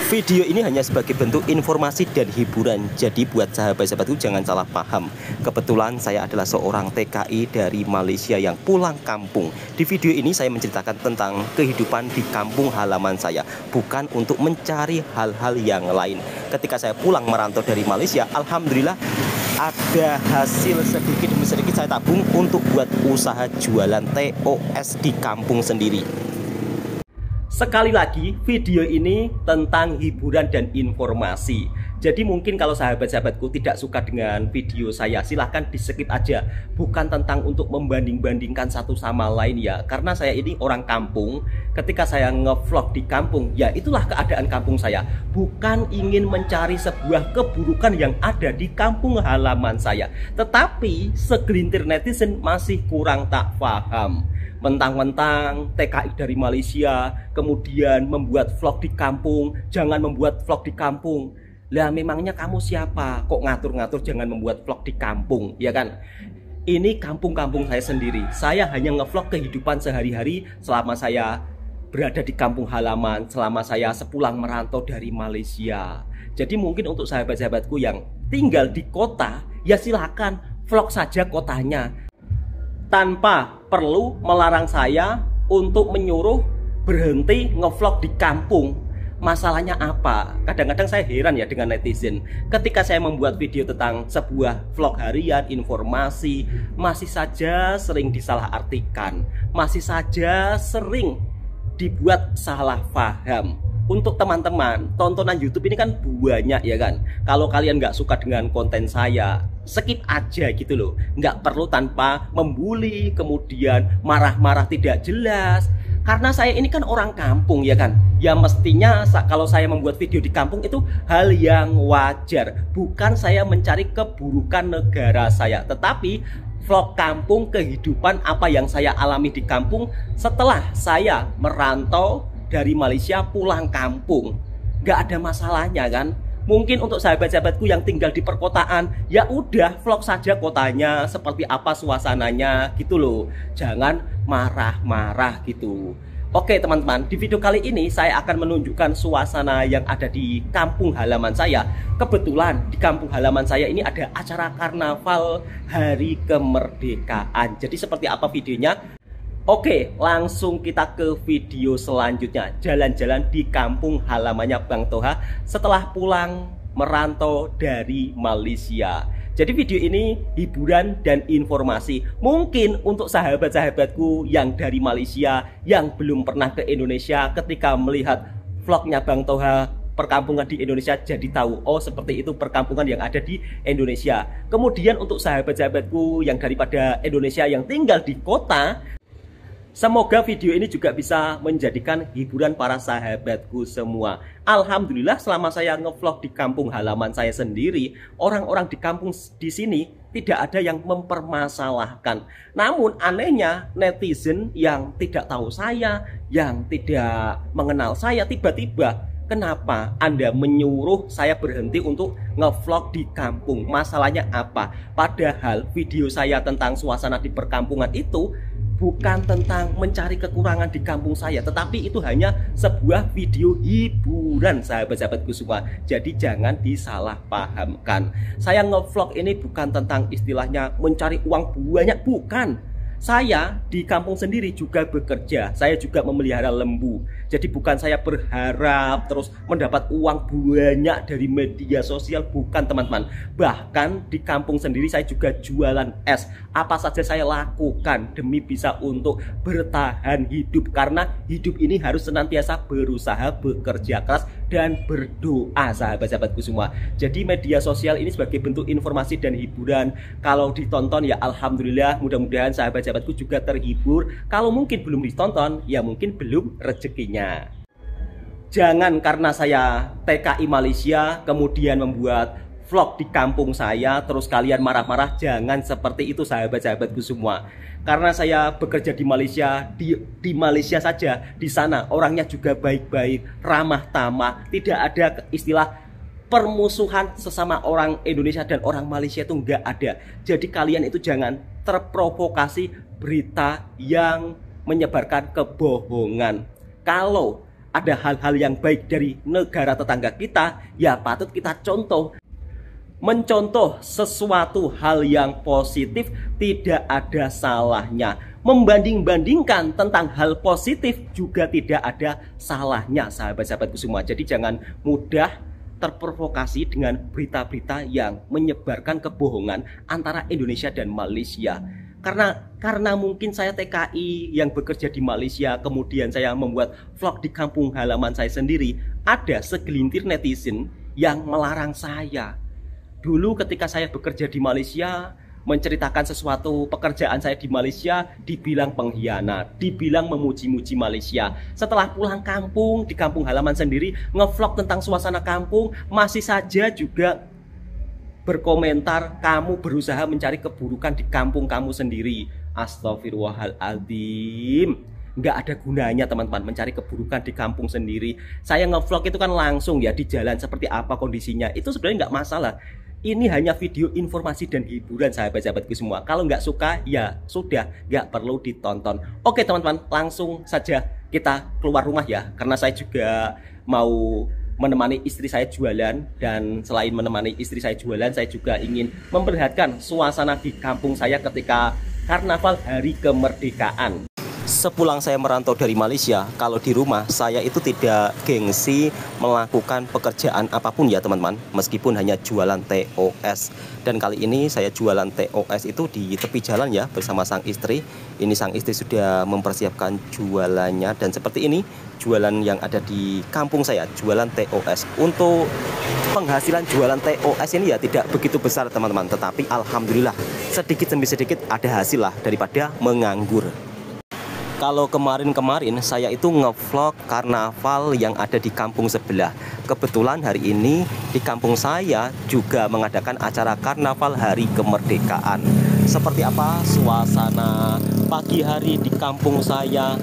Video ini hanya sebagai bentuk informasi dan hiburan. Jadi buat sahabat-sahabatku jangan salah paham. Kebetulan saya adalah seorang TKI dari Malaysia yang pulang kampung. Di video ini saya menceritakan tentang kehidupan di kampung halaman saya, bukan untuk mencari hal-hal yang lain. Ketika saya pulang merantau dari Malaysia, alhamdulillah ada hasil sedikit demi sedikit saya tabung untuk buat usaha jualan TOS di kampung sendiri. Sekali lagi, video ini tentang hiburan dan informasi. Jadi mungkin kalau sahabat-sahabatku tidak suka dengan video saya, silahkan di skip aja. Bukan tentang untuk membanding-bandingkan satu sama lain ya. Karena saya ini orang kampung. Ketika saya ngevlog di kampung, ya itulah keadaan kampung saya. Bukan ingin mencari sebuah keburukan yang ada di kampung halaman saya. Tetapi segelintir netizen masih kurang tak paham. Mentang-mentang TKI dari Malaysia, kemudian membuat vlog di kampung, jangan membuat vlog di kampung. Lah memangnya kamu siapa? Kok ngatur-ngatur jangan membuat vlog di kampung, ya kan? Ini kampung-kampung saya sendiri. Saya hanya ngevlog kehidupan sehari-hari selama saya berada di kampung halaman, selama saya sepulang merantau dari Malaysia. Jadi mungkin untuk sahabat-sahabatku yang tinggal di kota, ya silahkan vlog saja kotanya, tanpa perlu melarang saya untuk menyuruh berhenti ngevlog di kampung. Masalahnya apa? Kadang-kadang saya heran ya dengan netizen. Ketika saya membuat video tentang sebuah vlog harian, informasi, masih saja sering disalahartikan, masih saja sering dibuat salah paham. Untuk teman-teman, tontonan YouTube ini kan banyak ya kan. Kalau kalian nggak suka dengan konten saya, skip aja gitu loh. Nggak perlu tanpa membuli, kemudian marah-marah tidak jelas. Karena saya ini kan orang kampung ya kan. Ya mestinya kalau saya membuat video di kampung itu hal yang wajar. Bukan saya mencari keburukan negara saya, tetapi vlog kampung, kehidupan apa yang saya alami di kampung setelah saya merantau dari Malaysia pulang kampung. Gak ada masalahnya kan. Mungkin untuk sahabat-sahabatku yang tinggal di perkotaan, ya udah vlog saja kotanya, seperti apa suasananya gitu loh. Jangan marah-marah gitu. Oke teman-teman, di video kali ini saya akan menunjukkan suasana yang ada di kampung halaman saya. Kebetulan di kampung halaman saya ini ada acara karnaval Hari Kemerdekaan. Jadi seperti apa videonya? Oke, langsung kita ke video selanjutnya. Jalan-jalan di kampung halamannya Bang Toha setelah pulang merantau dari Malaysia. Jadi video ini hiburan dan informasi. Mungkin untuk sahabat-sahabatku yang dari Malaysia, yang belum pernah ke Indonesia, ketika melihat vlognya Bang Toha perkampungan di Indonesia, jadi tahu, oh seperti itu perkampungan yang ada di Indonesia. Kemudian untuk sahabat-sahabatku yang daripada Indonesia yang tinggal di kota, semoga video ini juga bisa menjadikan hiburan para sahabatku semua. Alhamdulillah selama saya ngevlog di kampung halaman saya sendiri, orang-orang di kampung di sini tidak ada yang mempermasalahkan. Namun anehnya netizen yang tidak tahu saya, yang tidak mengenal saya, tiba-tiba kenapa Anda menyuruh saya berhenti untuk ngevlog di kampung? Masalahnya apa? Padahal video saya tentang suasana di perkampungan itu bukan tentang mencari kekurangan di kampung saya, tetapi itu hanya sebuah video hiburan sahabat-sahabatku semua. Jadi jangan disalahpahamkan. Saya ngevlog ini bukan tentang istilahnya mencari uang banyak, bukan. Saya di kampung sendiri juga bekerja. Saya juga memelihara lembu. Jadi bukan saya berharap terus mendapat uang banyak dari media sosial, bukan teman-teman. Bahkan di kampung sendiri saya juga jualan es. Apa saja saya lakukan demi bisa untuk bertahan hidup. Karena hidup ini harus senantiasa berusaha, bekerja keras, dan berdoa sahabat-sahabatku semua. Jadi media sosial ini sebagai bentuk informasi dan hiburan. Kalau ditonton ya alhamdulillah, mudah-mudahan sahabat-sahabatku juga terhibur. Kalau mungkin belum ditonton, ya mungkin belum rezekinya. Jangan karena saya TKI Malaysia kemudian membuat vlog di kampung saya terus kalian marah-marah. Jangan seperti itu sahabat-sahabatku semua. Karena saya bekerja di Malaysia, di Malaysia saja, di sana orangnya juga baik-baik, ramah tamah, tidak ada istilah permusuhan sesama orang Indonesia dan orang Malaysia, itu nggak ada. Jadi kalian itu jangan terprovokasi berita yang menyebarkan kebohongan. Kalau ada hal-hal yang baik dari negara tetangga kita, ya patut kita contoh. Mencontoh sesuatu hal yang positif tidak ada salahnya. Membanding-bandingkan tentang hal positif juga tidak ada salahnya, sahabat-sahabatku semua. Jadi jangan mudah terprovokasi dengan berita-berita yang menyebarkan kebohongan antara Indonesia dan Malaysia. Karena mungkin saya TKI yang bekerja di Malaysia, kemudian saya membuat vlog di kampung halaman saya sendiri, ada segelintir netizen yang melarang saya. Dulu ketika saya bekerja di Malaysia, menceritakan sesuatu pekerjaan saya di Malaysia, dibilang pengkhianat, dibilang memuji-muji Malaysia. Setelah pulang kampung, di kampung halaman sendiri, ngevlog tentang suasana kampung, masih saja juga berkomentar, kamu berusaha mencari keburukan di kampung kamu sendiri. Astagfirullahaladzim. Nggak ada gunanya teman-teman mencari keburukan di kampung sendiri. Saya ngevlog itu kan langsung ya di jalan seperti apa kondisinya. Itu sebenarnya nggak masalah. Ini hanya video informasi dan hiburan sahabat-sahabatku semua. Kalau nggak suka ya sudah, nggak perlu ditonton. Oke teman-teman, langsung saja kita keluar rumah ya. Karena saya juga mau menemani istri saya jualan. Dan selain menemani istri saya jualan, saya juga ingin memperlihatkan suasana di kampung saya ketika Karnaval Hari Kemerdekaan. Sepulang saya merantau dari Malaysia, kalau di rumah saya itu tidak gengsi melakukan pekerjaan apapun ya teman-teman, meskipun hanya jualan TOS. Dan kali ini saya jualan TOS itu di tepi jalan ya bersama sang istri. Ini sang istri sudah mempersiapkan jualannya, dan seperti ini jualan yang ada di kampung saya, jualan TOS. Untuk penghasilan jualan TOS ini ya tidak begitu besar teman-teman, tetapi alhamdulillah sedikit demi sedikit ada hasil lah daripada menganggur. Kalau kemarin-kemarin saya itu ngevlog karnaval yang ada di kampung sebelah. Kebetulan hari ini di kampung saya juga mengadakan acara Karnaval Hari Kemerdekaan. Seperti apa suasana pagi hari di kampung saya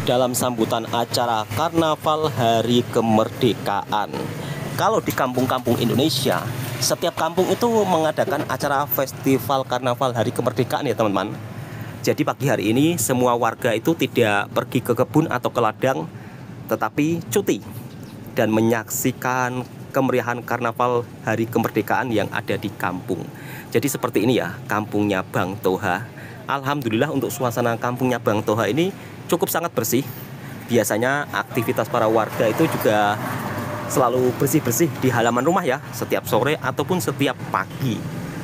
dalam sambutan acara Karnaval Hari Kemerdekaan. Kalau di kampung-kampung Indonesia, setiap kampung itu mengadakan acara festival Karnaval Hari Kemerdekaan ya teman-teman. Jadi pagi hari ini semua warga itu tidak pergi ke kebun atau ke ladang, tetapi cuti dan menyaksikan kemeriahan Karnaval Hari Kemerdekaan yang ada di kampung. Jadi seperti ini ya kampungnya Bang Toha. Alhamdulillah untuk suasana kampungnya Bang Toha ini cukup sangat bersih. Biasanya aktivitas para warga itu juga selalu bersih-bersih di halaman rumah ya, setiap sore ataupun setiap pagi.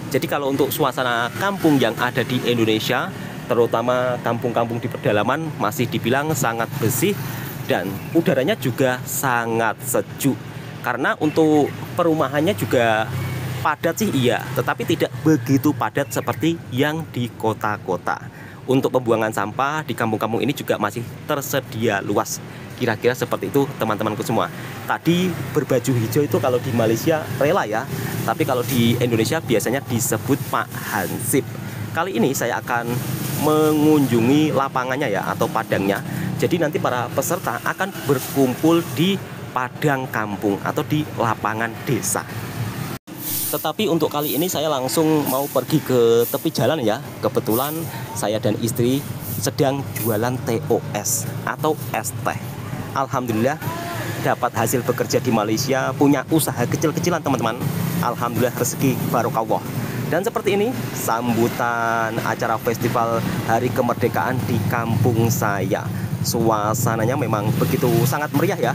Jadi kalau untuk suasana kampung yang ada di Indonesia, terutama kampung-kampung di pedalaman, masih dibilang sangat bersih dan udaranya juga sangat sejuk. Karena untuk perumahannya juga padat sih iya, tetapi tidak begitu padat seperti yang di kota-kota. Untuk pembuangan sampah di kampung-kampung ini juga masih tersedia luas. Kira-kira seperti itu teman-temanku semua. Tadi berbaju hijau itu kalau di Malaysia rela ya, tapi kalau di Indonesia biasanya disebut Pak Hansip. Kali ini saya akan mengunjungi lapangannya ya atau padangnya. Jadi nanti para peserta akan berkumpul di padang kampung atau di lapangan desa. Tetapi untuk kali ini saya langsung mau pergi ke tepi jalan ya. Kebetulan saya dan istri sedang jualan TOS atau es teh. Alhamdulillah dapat hasil bekerja di Malaysia, punya usaha kecil-kecilan teman-teman. Alhamdulillah rezeki barokallah. Dan seperti ini sambutan acara festival Hari Kemerdekaan di kampung saya. Suasananya memang begitu sangat meriah ya.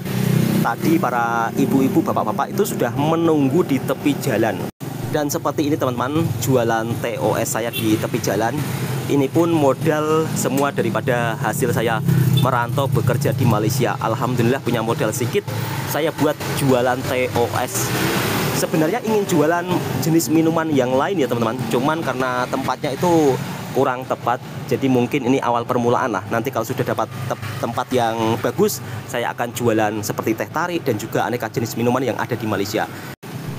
Tadi para ibu-ibu, bapak-bapak itu sudah menunggu di tepi jalan. Dan seperti ini teman-teman, jualan TOS saya di tepi jalan. Ini pun modal semua daripada hasil saya merantau bekerja di Malaysia. Alhamdulillah punya modal sedikit, saya buat jualan TOS. Sebenarnya ingin jualan jenis minuman yang lain ya teman-teman, cuman karena tempatnya itu kurang tepat, jadi mungkin ini awal permulaan lah. Nanti kalau sudah dapat tempat yang bagus, saya akan jualan seperti teh tarik dan juga aneka jenis minuman yang ada di Malaysia.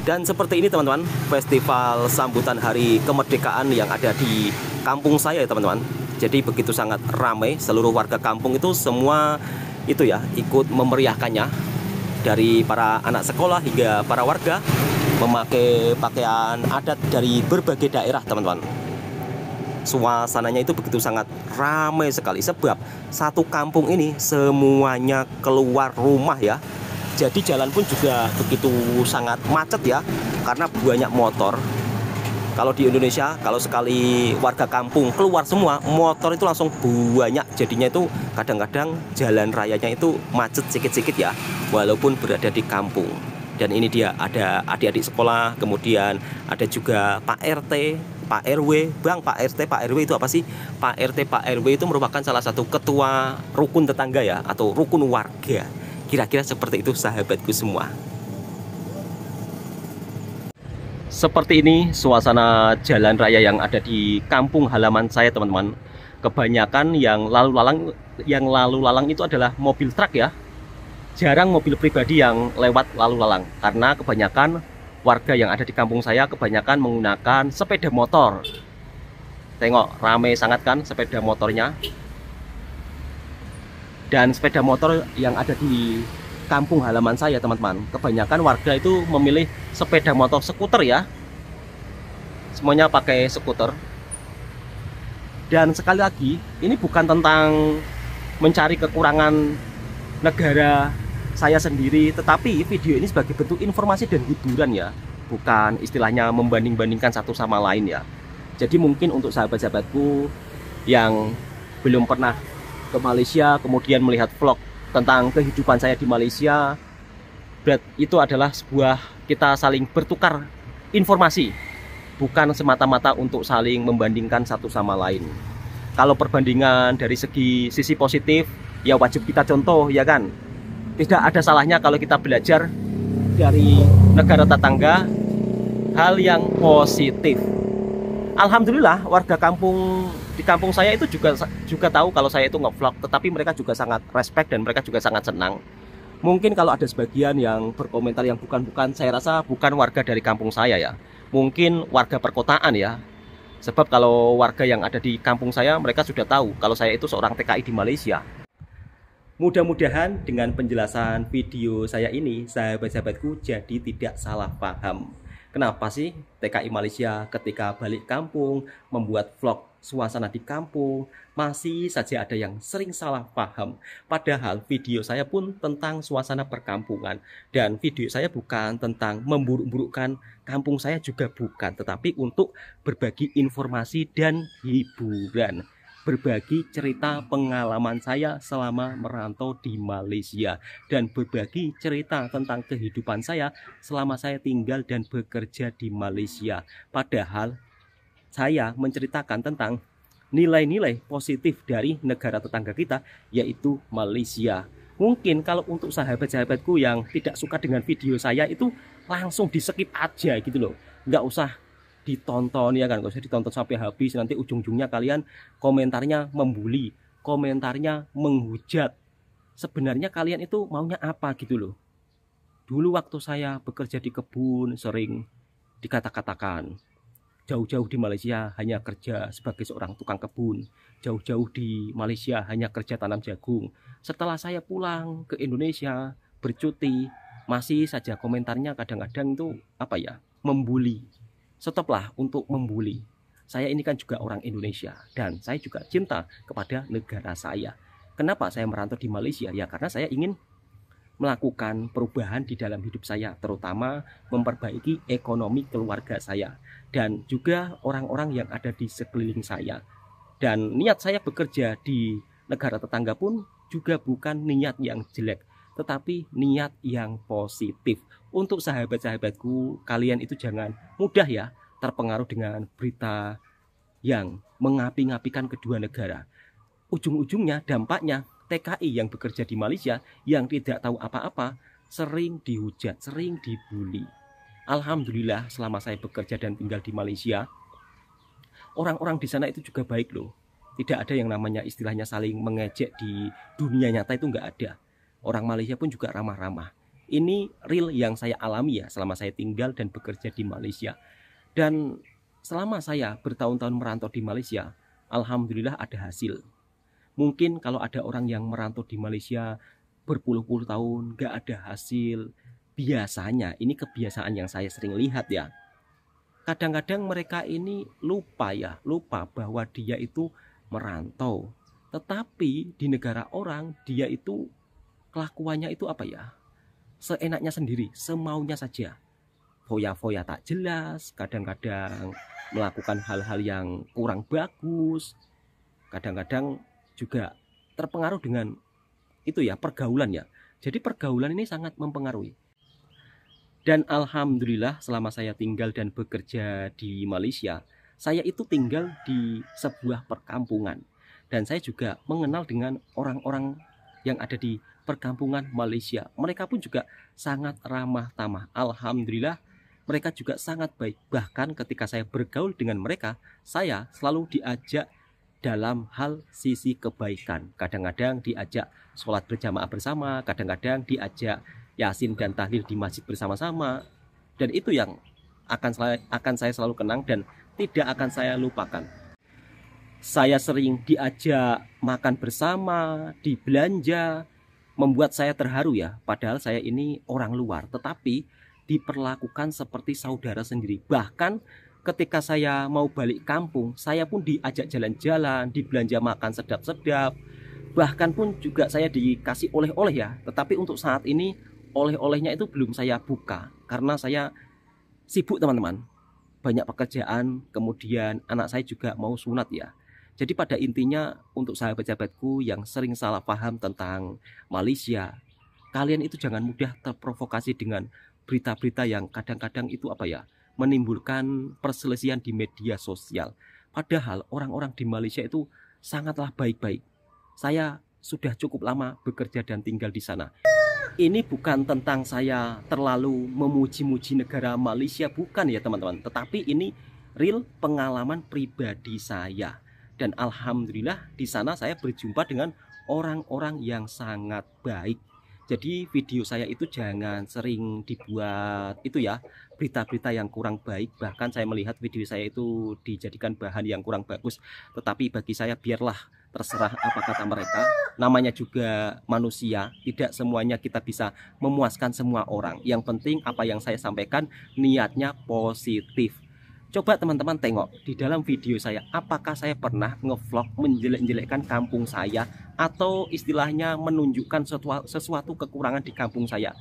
Dan seperti ini teman-teman, festival sambutan Hari Kemerdekaan yang ada di kampung saya ya teman-teman. Jadi begitu sangat ramai, seluruh warga kampung itu semua itu ya ikut memeriahkannya. Dari para anak sekolah hingga para warga memakai pakaian adat dari berbagai daerah teman-teman. suasananya itu begitu sangat ramai sekali, sebab satu kampung ini semuanya keluar rumah ya. Jadi jalan pun juga begitu sangat macet ya, karena banyak motor. Kalau di Indonesia, kalau sekali warga kampung keluar semua, motor itu langsung banyak. Jadinya itu kadang-kadang jalan rayanya itu macet sedikit-sedikit ya, walaupun berada di kampung. Dan ini dia, ada adik-adik sekolah, kemudian ada juga Pak RT, Pak RW. Bang, Pak RT, Pak RW itu apa sih? Pak RT, Pak RW itu merupakan salah satu ketua rukun tetangga ya, atau rukun warga. Kira-kira seperti itu sahabatku semua. Seperti ini suasana jalan raya yang ada di kampung halaman saya, teman-teman. Kebanyakan yang lalu lalang itu adalah mobil truk ya. Jarang mobil pribadi yang lewat lalu lalang, karena kebanyakan warga yang ada di kampung saya kebanyakan menggunakan sepeda motor. Tengok, ramai sangat kan sepeda motornya. Dan sepeda motor yang ada di kampung halaman saya, teman-teman, kebanyakan warga itu memilih sepeda motor skuter ya. Semuanya pakai skuter. Dan sekali lagi, ini bukan tentang mencari kekurangan negara saya sendiri, tetapi video ini sebagai bentuk informasi dan hiburan ya, bukan istilahnya membanding-bandingkan satu sama lain ya. Jadi mungkin untuk sahabat-sahabatku yang belum pernah ke Malaysia, kemudian melihat vlog tentang kehidupan saya di Malaysia, itu adalah sebuah, kita saling bertukar informasi, bukan semata-mata untuk saling membandingkan satu sama lain. Kalau perbandingan dari sisi positif, ya wajib kita contoh ya kan. Tidak ada salahnya kalau kita belajar dari negara tetangga hal yang positif. Alhamdulillah warga kampung di kampung saya itu juga tahu kalau saya itu nge-vlog, tetapi mereka juga sangat respect dan mereka juga sangat senang. Mungkin kalau ada sebagian yang berkomentar yang bukan-bukan, saya rasa bukan warga dari kampung saya ya. Mungkin warga perkotaan ya. Sebab kalau warga yang ada di kampung saya, mereka sudah tahu kalau saya itu seorang TKI di Malaysia. Mudah-mudahan dengan penjelasan video saya ini, sahabat-sahabatku jadi tidak salah paham. Kenapa sih TKI Malaysia ketika balik kampung, membuat vlog suasana di kampung, masih saja ada yang sering salah paham. Padahal video saya pun tentang suasana perkampungan. Dan video saya bukan tentang memburuk-burukkan kampung saya, juga bukan. Tetapi untuk berbagi informasi dan hiburan. Berbagi cerita pengalaman saya selama merantau di Malaysia, dan berbagi cerita tentang kehidupan saya selama saya tinggal dan bekerja di Malaysia. Padahal saya menceritakan tentang nilai-nilai positif dari negara tetangga kita, yaitu Malaysia. Mungkin kalau untuk sahabat-sahabatku yang tidak suka dengan video saya itu langsung di skip aja gitu loh, nggak usah ditonton ya kan, gak usah ditonton sampai habis. Nanti ujung-ujungnya kalian komentarnya membuli, komentarnya menghujat. Sebenarnya kalian itu maunya apa gitu loh. Dulu waktu saya bekerja di kebun sering dikata-katakan, jauh-jauh di Malaysia hanya kerja sebagai seorang tukang kebun, jauh-jauh di Malaysia hanya kerja tanam jagung. Setelah saya pulang ke Indonesia bercuti, masih saja komentarnya kadang-kadang itu apa ya, membuli. Stoplah untuk membuli. Saya ini kan juga orang Indonesia, dan saya juga cinta kepada negara saya. Kenapa saya merantau di Malaysia? Ya karena saya ingin melakukan perubahan di dalam hidup saya, terutama memperbaiki ekonomi keluarga saya dan juga orang-orang yang ada di sekeliling saya. Dan niat saya bekerja di negara tetangga pun juga bukan niat yang jelek, tetapi niat yang positif. Untuk sahabat-sahabatku, kalian itu jangan mudah ya terpengaruh dengan berita yang mengapi-ngapikan kedua negara. Ujung-ujungnya dampaknya TKI yang bekerja di Malaysia yang tidak tahu apa-apa sering dihujat, sering dibully. Alhamdulillah selama saya bekerja dan tinggal di Malaysia, orang-orang di sana itu juga baik loh. Tidak ada yang namanya istilahnya saling mengejek di dunia nyata, itu nggak ada. Orang Malaysia pun juga ramah-ramah. Ini real yang saya alami ya selama saya tinggal dan bekerja di Malaysia. Dan selama saya bertahun-tahun merantau di Malaysia, alhamdulillah ada hasil. Mungkin kalau ada orang yang merantau di Malaysia berpuluh-puluh tahun gak ada hasil, biasanya ini kebiasaan yang saya sering lihat ya. kadang-kadang mereka ini lupa bahwa dia itu merantau. Tetapi di negara orang dia itu kelakuannya itu apa ya? Seenaknya sendiri, semaunya saja. Foya-foya tak jelas, kadang-kadang melakukan hal-hal yang kurang bagus. Kadang-kadang juga terpengaruh dengan itu ya, pergaulan ya. Jadi pergaulan ini sangat mempengaruhi. Dan alhamdulillah selama saya tinggal dan bekerja di Malaysia, saya itu tinggal di sebuah perkampungan. Dan saya juga mengenal dengan orang-orang yang ada di perkampungan Malaysia. Mereka pun juga sangat ramah tamah. Alhamdulillah mereka juga sangat baik. Bahkan ketika saya bergaul dengan mereka, saya selalu diajak dalam hal sisi kebaikan. Kadang-kadang diajak sholat berjamaah bersama, kadang-kadang diajak Yasin dan tahlil di masjid bersama-sama. Dan itu yang akan saya selalu kenang dan tidak akan saya lupakan. Saya sering diajak makan bersama, dibelanja, membuat saya terharu ya. Padahal saya ini orang luar, tetapi diperlakukan seperti saudara sendiri. Bahkan ketika saya mau balik kampung, saya pun diajak jalan-jalan, dibelanja makan sedap-sedap. Bahkan pun juga saya dikasih oleh-oleh ya. Tetapi untuk saat ini oleh-olehnya itu belum saya buka karena saya sibuk teman-teman, banyak pekerjaan, kemudian anak saya juga mau sunat ya. Jadi pada intinya untuk sahabat-sahabatku yang sering salah paham tentang Malaysia, kalian itu jangan mudah terprovokasi dengan berita-berita yang kadang-kadang itu apa ya, menimbulkan perselisihan di media sosial. Padahal orang-orang di Malaysia itu sangatlah baik-baik. Saya sudah cukup lama bekerja dan tinggal di sana. Ini bukan tentang saya terlalu memuji-muji negara Malaysia, bukan ya teman-teman. Tetapi ini real pengalaman pribadi saya. Dan alhamdulillah di sana saya berjumpa dengan orang-orang yang sangat baik. Jadi video saya itu jangan sering dibuat itu ya, berita-berita yang kurang baik. Bahkan saya melihat video saya itu dijadikan bahan yang kurang bagus. Tetapi bagi saya biarlah, terserah apa kata mereka. Namanya juga manusia, tidak semuanya kita bisa memuaskan semua orang. Yang penting apa yang saya sampaikan niatnya positif. Coba teman-teman tengok di dalam video saya, apakah saya pernah ngevlog menjelek-jelekkan kampung saya, atau istilahnya menunjukkan sesuatu kekurangan di kampung saya.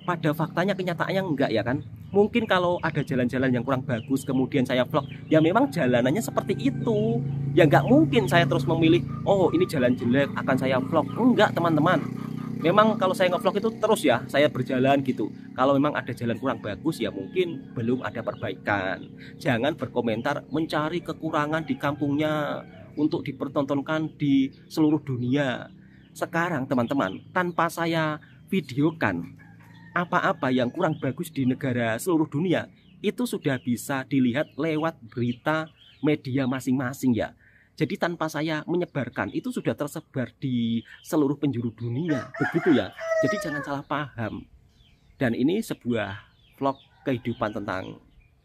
Pada faktanya kenyataannya enggak ya kan. Mungkin kalau ada jalan-jalan yang kurang bagus kemudian saya vlog, ya memang jalanannya seperti itu. Ya nggak mungkin saya terus memilih, oh ini jalan jelek akan saya vlog. Enggak teman-teman. Memang kalau saya ngevlog itu terus ya, saya berjalan gitu. Kalau memang ada jalan kurang bagus ya mungkin belum ada perbaikan. Jangan berkomentar mencari kekurangan di kampungnya untuk dipertontonkan di seluruh dunia. Sekarang teman-teman, tanpa saya videokan apa-apa yang kurang bagus di negara seluruh dunia, itu sudah bisa dilihat lewat berita media masing-masing ya. Jadi tanpa saya menyebarkan, itu sudah tersebar di seluruh penjuru dunia, begitu ya. Jadi jangan salah paham. Dan ini sebuah vlog kehidupan tentang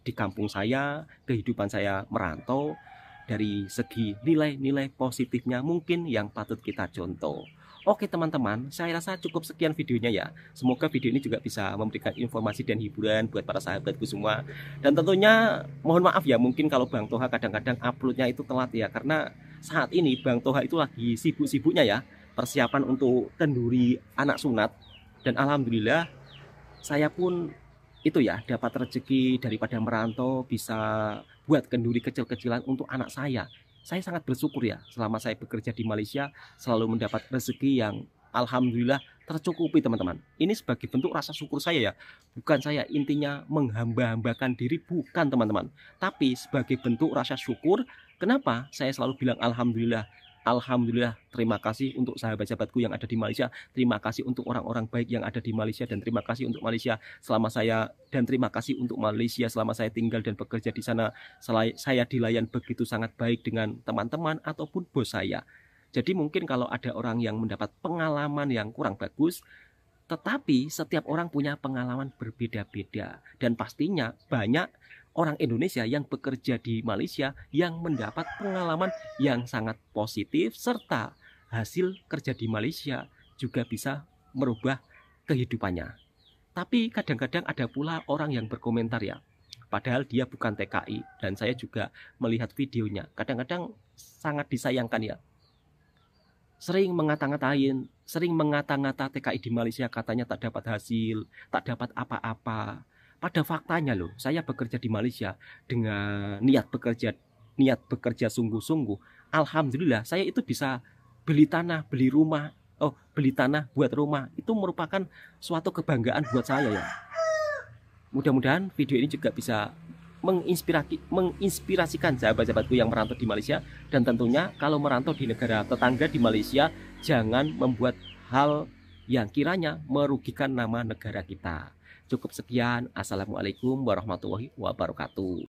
di kampung saya, kehidupan saya merantau, dari segi nilai-nilai positifnya mungkin yang patut kita contoh. Oke teman-teman, saya rasa cukup sekian videonya ya. Semoga video ini juga bisa memberikan informasi dan hiburan buat para sahabatku semua. Dan tentunya mohon maaf ya, mungkin kalau Bang Toha kadang-kadang uploadnya itu telat ya. Karena saat ini Bang Toha itu lagi sibuk-sibuknya ya, persiapan untuk kenduri anak sunat. Dan alhamdulillah saya pun itu ya dapat rezeki daripada merantau, bisa buat kenduri kecil-kecilan untuk anak saya. Saya sangat bersyukur ya, selama saya bekerja di Malaysia selalu mendapat rezeki yang alhamdulillah tercukupi teman-teman. Ini sebagai bentuk rasa syukur saya ya. Bukan saya intinya menghamba-hambakan diri, bukan teman-teman. Tapi sebagai bentuk rasa syukur, kenapa saya selalu bilang alhamdulillah. Alhamdulillah, terima kasih untuk sahabat-sahabatku yang ada di Malaysia. Terima kasih untuk orang-orang baik yang ada di Malaysia. Dan terima kasih untuk Malaysia selama saya. Dan terima kasih untuk Malaysia selama saya tinggal dan bekerja di sana. Saya dilayan begitu sangat baik dengan teman-teman ataupun bos saya. Jadi mungkin kalau ada orang yang mendapat pengalaman yang kurang bagus, tetapi setiap orang punya pengalaman berbeda-beda. Dan pastinya banyak orang Indonesia yang bekerja di Malaysia yang mendapat pengalaman yang sangat positif, serta hasil kerja di Malaysia juga bisa merubah kehidupannya. Tapi kadang-kadang ada pula orang yang berkomentar ya, padahal dia bukan TKI. Dan saya juga melihat videonya, kadang-kadang sangat disayangkan ya, sering mengata-ngata TKI di Malaysia, katanya tak dapat hasil, tak dapat apa-apa. Pada faktanya loh, saya bekerja di Malaysia dengan niat bekerja sungguh-sungguh. Alhamdulillah saya itu bisa beli tanah, beli tanah buat rumah. Itu merupakan suatu kebanggaan buat saya ya. Mudah-mudahan video ini juga bisa menginspirasikan sahabat-sahabatku yang merantau di Malaysia. Dan tentunya kalau merantau di negara tetangga di Malaysia, jangan membuat hal yang kiranya merugikan nama negara kita. Cukup sekian. Assalamualaikum warahmatullahi wabarakatuh.